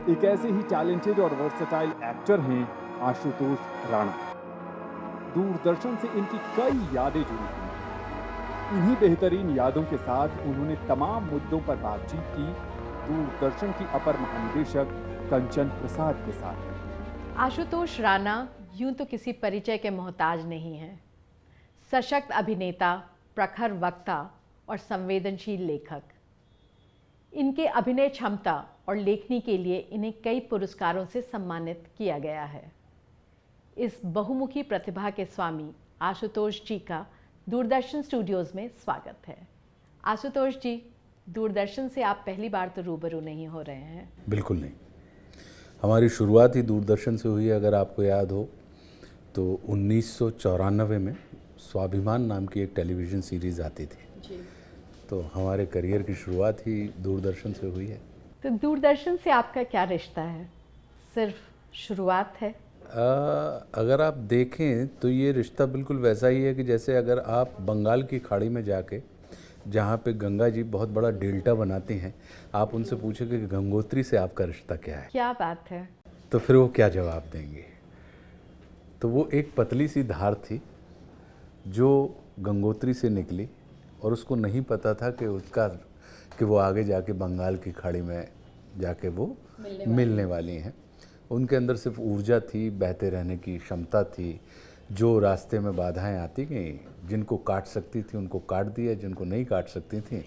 एक ऐसे ही टैलेंटेड और वर्सेटाइल एक्टर हैं आशुतोष राणा। दूरदर्शन से इनकी कई यादें जुड़ी हुई हैं। इन्हीं बेहतरीन यादों के साथ उन्होंने तमाम मुद्दों पर बातचीत की दूरदर्शन की अपर महानिदेशक कंचन प्रसाद के साथ। आशुतोष राणा यूं तो किसी परिचय के मोहताज नहीं हैं। सशक्त अभिनेता, प्रखर वक्ता और संवेदनशील लेखक। इनके अभिनय क्षमता और लेखनी के लिए इन्हें कई पुरस्कारों से सम्मानित किया गया है। इस बहुमुखी प्रतिभा के स्वामी आशुतोष जी का दूरदर्शन स्टूडियोज में स्वागत है। आशुतोष जी, दूरदर्शन से आप पहली बार तो रूबरू नहीं हो रहे हैं। बिल्कुल नहीं। हमारी शुरुआत ही दूरदर्शन से हुई है। अगर आपको याद हो तो 1994 में स्वाभिमान नाम की एक टेलीविज़न सीरीज़ आती थी जी। तो हमारे करियर की शुरुआत ही दूरदर्शन से हुई है। तो दूरदर्शन से आपका क्या रिश्ता है? सिर्फ शुरुआत है? अगर आप देखें तो ये रिश्ता बिल्कुल वैसा ही है कि जैसे अगर आप बंगाल की खाड़ी में जाके, जहाँ पे गंगा जी बहुत बड़ा डेल्टा बनाती हैं, आप उनसे पूछेंगे कि गंगोत्री से आपका रिश्ता क्या है, क्या बात है। तो फिर वो क्या जवाब देंगे। तो वो एक पतली सी धार थी जो गंगोत्री से निकली और उसको नहीं पता था कि वो आगे जाके बंगाल की खाड़ी में जाके वो मिलने वाली हैं। उनके अंदर सिर्फ ऊर्जा थी, बहते रहने की क्षमता थी। जो रास्ते में बाधाएं आती गईं, जिनको काट सकती थी उनको काट दिया, जिनको नहीं काट सकती थी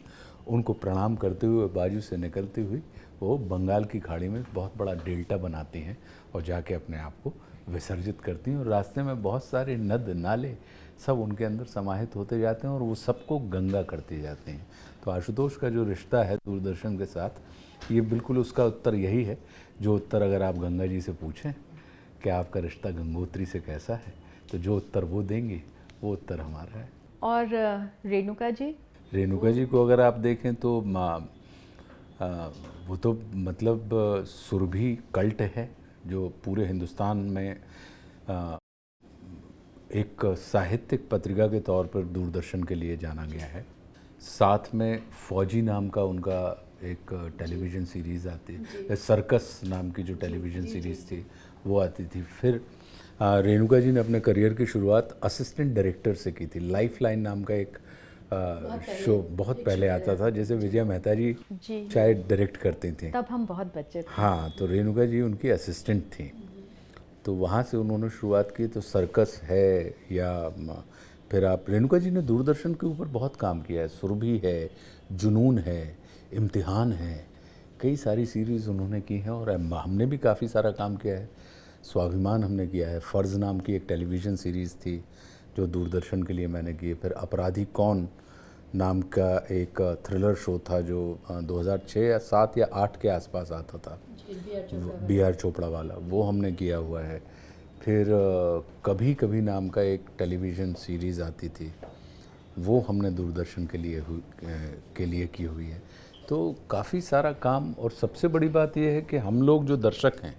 उनको प्रणाम करते हुए बाजू से निकलती हुई वो बंगाल की खाड़ी में बहुत बड़ा डेल्टा बनाती हैं और जाके अपने आप को विसर्जित करती हैं। और रास्ते में बहुत सारे नद नाले सब उनके अंदर समाहित होते जाते हैं और वो सबको गंगा करते जाते हैं। तो आशुतोष का जो रिश्ता है दूरदर्शन के साथ, ये बिल्कुल उसका उत्तर यही है जो उत्तर अगर आप गंगा जी से पूछें कि आपका रिश्ता गंगोत्री से कैसा है, तो जो उत्तर वो देंगे वो उत्तर हमारा है। और रेणुका जी? रेणुका जी को अगर आप देखें तो वो तो मतलब सुरभि कल्ट है जो पूरे हिंदुस्तान में एक साहित्यिक पत्रिका के तौर पर दूरदर्शन के लिए जाना गया है। साथ में फौजी नाम का उनका एक टेलीविज़न सीरीज़ आती है, सर्कस नाम की जो टेलीविज़न सीरीज़ थी वो आती थी। फिर रेणुका जी ने अपने करियर की शुरुआत असिस्टेंट डायरेक्टर से की थी। लाइफ लाइन नाम का एक शो बहुत पहले आता था, जैसे विजय मेहता जी शायद डायरेक्ट करती थी। तब हम बहुत बच्चे थे। हाँ, तो रेणुका जी उनकी असिस्टेंट थी। तो वहाँ से उन्होंने शुरुआत की। तो सर्कस है या फिर आप रेणुका जी ने दूरदर्शन के ऊपर बहुत काम किया है। सुरभि है, जुनून है, इम्तिहान है, कई सारी सीरीज़ उन्होंने की हैं और हमने भी काफ़ी सारा काम किया है। स्वाभिमान हमने किया है। फ़र्ज़ नाम की एक टेलीविज़न सीरीज़ थी जो दूरदर्शन के लिए मैंने की है। फिर अपराधी कौन नाम का एक थ्रिलर शो था जो 2006 या 7 या 8 के आसपास आता था, बी आर चोपड़ा वाला, वो हमने किया हुआ है। फिर कभी कभी नाम का एक टेलीविज़न सीरीज़ आती थी, वो हमने दूरदर्शन के लिए की हुई है। तो काफ़ी सारा काम। और सबसे बड़ी बात यह है कि हम लोग जो दर्शक हैं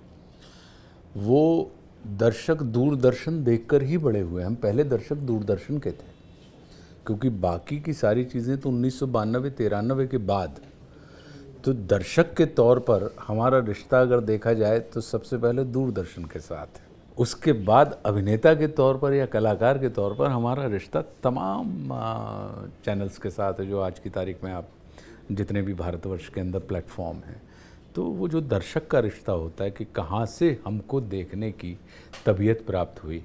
वो दर्शक दूरदर्शन देखकर ही बड़े हुए। हम पहले दर्शक दूरदर्शन के थे, क्योंकि बाकी की सारी चीज़ें तो 1992-93 के बाद। तो दर्शक के तौर पर हमारा रिश्ता अगर देखा जाए तो सबसे पहले दूरदर्शन के साथ है। उसके बाद अभिनेता के तौर पर या कलाकार के तौर पर हमारा रिश्ता तमाम चैनल्स के साथ है जो आज की तारीख में आप जितने भी भारतवर्ष के अंदर प्लेटफॉर्म हैं। तो वो जो दर्शक का रिश्ता होता है कि कहाँ से हमको देखने की तबीयत प्राप्त हुई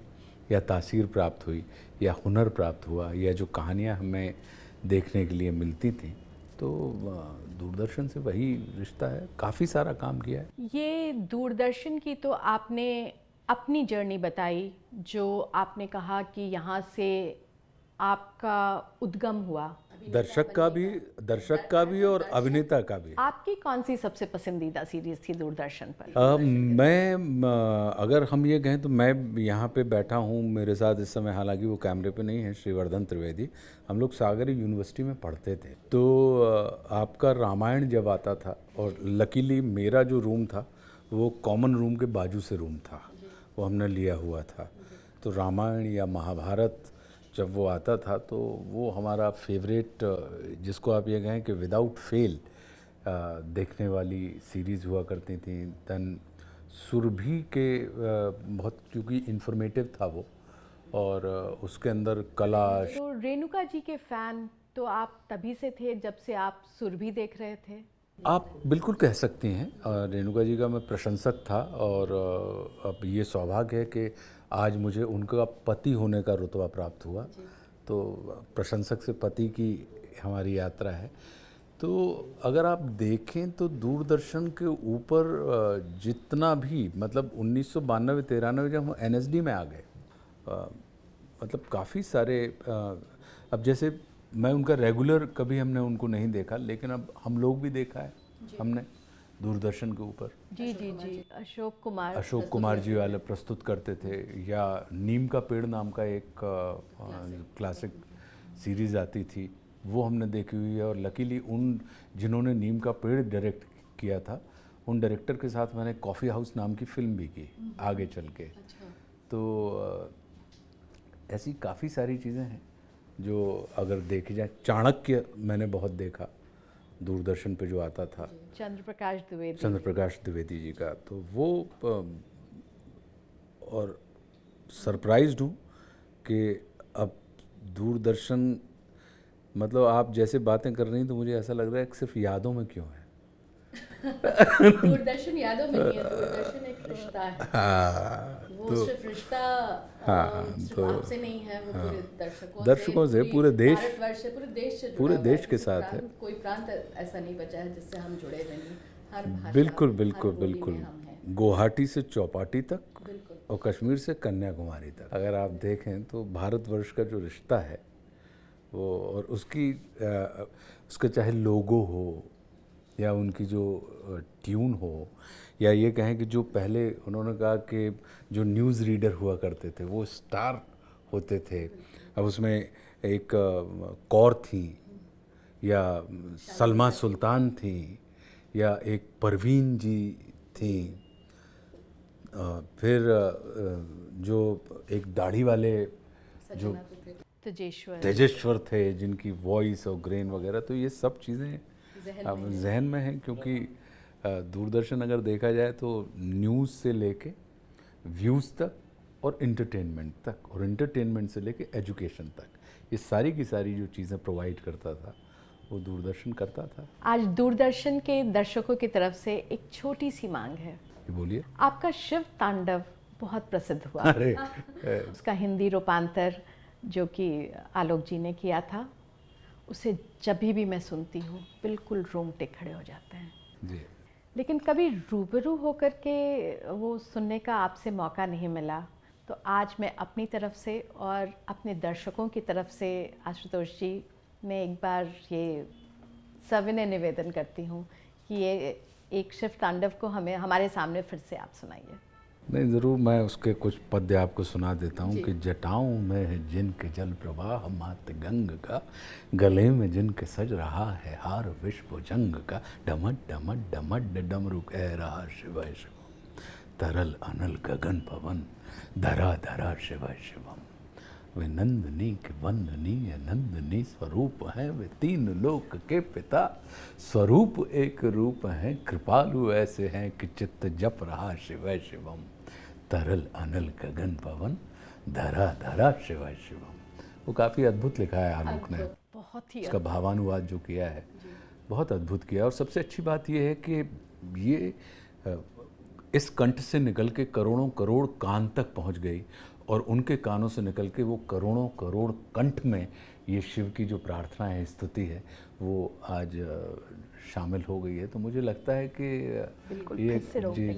या तासीर प्राप्त हुई या हुनर प्राप्त हुआ या जो कहानियाँ हमें देखने के लिए मिलती थी, तो दूरदर्शन से वही रिश्ता है। काफ़ी सारा काम किया है। ये दूरदर्शन की तो आपने अपनी जर्नी बताई, जो आपने कहा कि यहाँ से आपका उद्गम हुआ। दर्शक का भी और अभिनेता का भी। आपकी कौन सी सबसे पसंदीदा सीरीज थी दूरदर्शन पर? अगर हम ये कहें तो मैं यहाँ पे बैठा हूँ, मेरे साथ इस समय, हालांकि वो कैमरे पे नहीं है, श्रीवर्धन त्रिवेदी। हम लोग सागर यूनिवर्सिटी में पढ़ते थे। तो आपका रामायण जब आता था, और लकीली मेरा जो रूम था वो कॉमन रूम के बाजू से रूम था, वो हमने लिया हुआ था। तो रामायण या महाभारत जब वो आता था तो वो हमारा फेवरेट, जिसको आप ये कहें कि विदाउट फेल देखने वाली सीरीज़ हुआ करती थी। देन सुरभि के बहुत, क्योंकि इन्फॉर्मेटिव था वो, और उसके अंदर कला। तो रेणुका जी के फैन तो आप तभी से थे जब से आप सुरभि देख रहे थे? आप बिल्कुल कह सकती हैं। रेणुका जी का मैं प्रशंसक था, और अब ये सौभाग्य है कि आज मुझे उनका पति होने का रुतबा प्राप्त हुआ। तो प्रशंसक से पति की हमारी यात्रा है। तो अगर आप देखें तो दूरदर्शन के ऊपर जितना भी, मतलब 1992-93 जब हम NSD में आ गए, मतलब काफ़ी सारे, अब जैसे मैं उनका रेगुलर कभी हमने उनको नहीं देखा, लेकिन अब हम लोग भी देखा है हमने दूरदर्शन के ऊपर। जी जी जी, अशोक कुमार जी वाले प्रस्तुत करते थे, या नीम का पेड़ नाम का एक क्लासिक सीरीज़ आती थी, वो हमने देखी हुई है। और लकीली उन जिन्होंने नीम का पेड़ डायरेक्ट किया था, उन डायरेक्टर के साथ मैंने कॉफ़ी हाउस नाम की फ़िल्म भी की आगे चल के। तो ऐसी काफ़ी सारी चीज़ें हैं जो अगर देखी जाए। चाणक्य मैंने बहुत देखा दूरदर्शन पे जो आता था, चंद्र प्रकाश द्विवेदी जी का। तो वो और सरप्राइज्ड हूँ कि अब दूरदर्शन, मतलब आप जैसे बातें कर रही हैं तो मुझे ऐसा लग रहा है कि सिर्फ यादों में क्यों है। दूरदर्शन यादों में नहीं है, दूरदर्शन एक रिश्ता है। वो तो सिर्फ रिश्ता सिर्फ तो आपसे नहीं है, वो पूरे दर्शकों से, पूरे देश, भारतवर्ष से, पूरे देश से जुड़ा पूरे हुआ देश है। के साथ है। कोई प्रांत ऐसा नहीं बचा है जिससे हम जुड़े नहीं। हर भाषा, बिल्कुल हर बिल्कुल बोली में बिल्कुल। हम हैं। गुवाहाटी से चौपाटी तक, बिल्कुल। और कश्मीर से कन्याकुमारी तक अगर आप देखें तो भारतवर्ष का जो रिश्ता है वो, और उसकी उसका चाहे लोगो हो, या उनकी जो ट्यून हो, या ये कहें कि जो पहले उन्होंने कहा कि जो न्यूज़ रीडर हुआ करते थे वो स्टार होते थे। अब उसमें एक कौर थी, या सलमा सुल्तान थी, या एक परवीन जी थी, फिर जो एक दाढ़ी वाले जो तेजेश्वर थे, जिनकी वॉइस और ग्रेन वगैरह। तो ये सब चीज़ें अब जहन में हैं, क्योंकि दूरदर्शन अगर देखा जाए तो न्यूज़ से लेके व्यूज़ तक और एंटरटेनमेंट तक, और एंटरटेनमेंट से लेके एजुकेशन तक, ये सारी की सारी जो चीज़ें प्रोवाइड करता था वो दूरदर्शन करता था। आज दूरदर्शन के दर्शकों की तरफ से एक छोटी सी मांग है। बोलिए। आपका शिव तांडव बहुत प्रसिद्ध हुआ। अरे उसका हिंदी रूपांतर जो कि आलोक जी ने किया था, उसे जब भी मैं सुनती हूँ बिल्कुल रोंगटे खड़े हो जाते हैं जी। लेकिन कभी रूबरू होकर के वो सुनने का आपसे मौका नहीं मिला। तो आज मैं अपनी तरफ से और अपने दर्शकों की तरफ से आशुतोष जी, मैं एक बार ये सविनय निवेदन करती हूँ कि ये एक शिव तांडव को हमें हमारे सामने फिर से आप सुनाइए। नहीं, ज़रूर, मैं उसके कुछ पद्य आपको सुना देता हूँ कि जटाओं में है जिनके जल प्रवाह मात गंग का, गले में जिनके सज रहा है हार विश्व जंग का, डमट डमट डमट डमरू कह रहा शिव शिवम, तरल अनल गगन पवन, धरा धरा शिव शिवम। वे नंदनी के वंदनीय नंदनी स्वरूप हैं, वे तीन लोक के पिता स्वरूप एक रूप हैं, कृपालु ऐसे हैं कि चित्त जप रहा शिव शिवम, तरल अनल गगन पवन, धरा धरा शिव शिवम। वो काफ़ी अद्भुत लिखा है आलोक ने, बहुत ही उसका भावानुवाद जो किया है बहुत अद्भुत किया। और सबसे अच्छी बात यह है कि ये इस कंठ से निकल के करोड़ों करोड़ कान तक पहुंच गई, और उनके कानों से निकल के वो करोड़ों करोड़ कंठ में ये शिव की जो प्रार्थना है, स्तुति है, वो आज शामिल हो गई है। तो मुझे लगता है कि ये जी,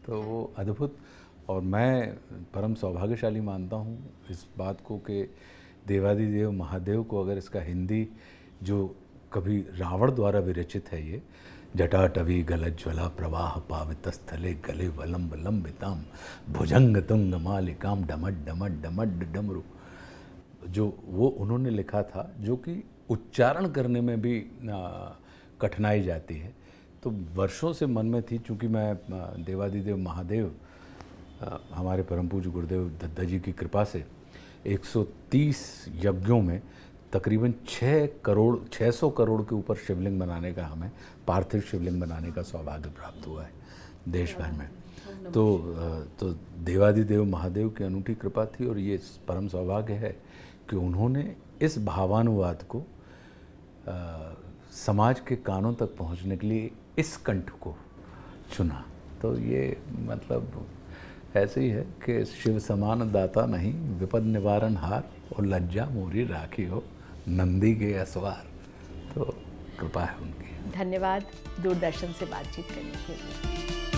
तो वो अद्भुत, और मैं परम सौभाग्यशाली मानता हूँ इस बात को कि देवादिदेव महादेव को अगर इसका हिंदी जो कभी रावण द्वारा विरचित है, ये जटाटवी गलज्वला प्रवाह पावितस्थले गले वलंब लंबिताम भुजंग तुंग मालिकाम डमट डमट डमट डमरू, जो वो उन्होंने लिखा था, जो कि उच्चारण करने में भी कठिनाई जाती है। तो वर्षों से मन में थी, चूँकि मैं देवादिदेव महादेव हमारे परम पूज्य गुरुदेव दत्ता जी की कृपा से 130 यज्ञों में तकरीबन 600 करोड़ के ऊपर शिवलिंग बनाने का, हमें पार्थिव शिवलिंग बनाने का सौभाग्य प्राप्त हुआ है देश भर में। तो देवादिदेव महादेव की अनूठी कृपा थी, और ये परम सौभाग्य है कि उन्होंने इस भावानुवाद को समाज के कानों तक पहुंचने के लिए इस कंठ को चुना। तो ये मतलब ऐसे ही है कि शिव समान दाता नहीं, विपद निवारण हार, और लज्जा मोरी राखी हो नंदी के असवार। तो कृपा है उनकी। धन्यवाद दूरदर्शन से बातचीत करने के लिए।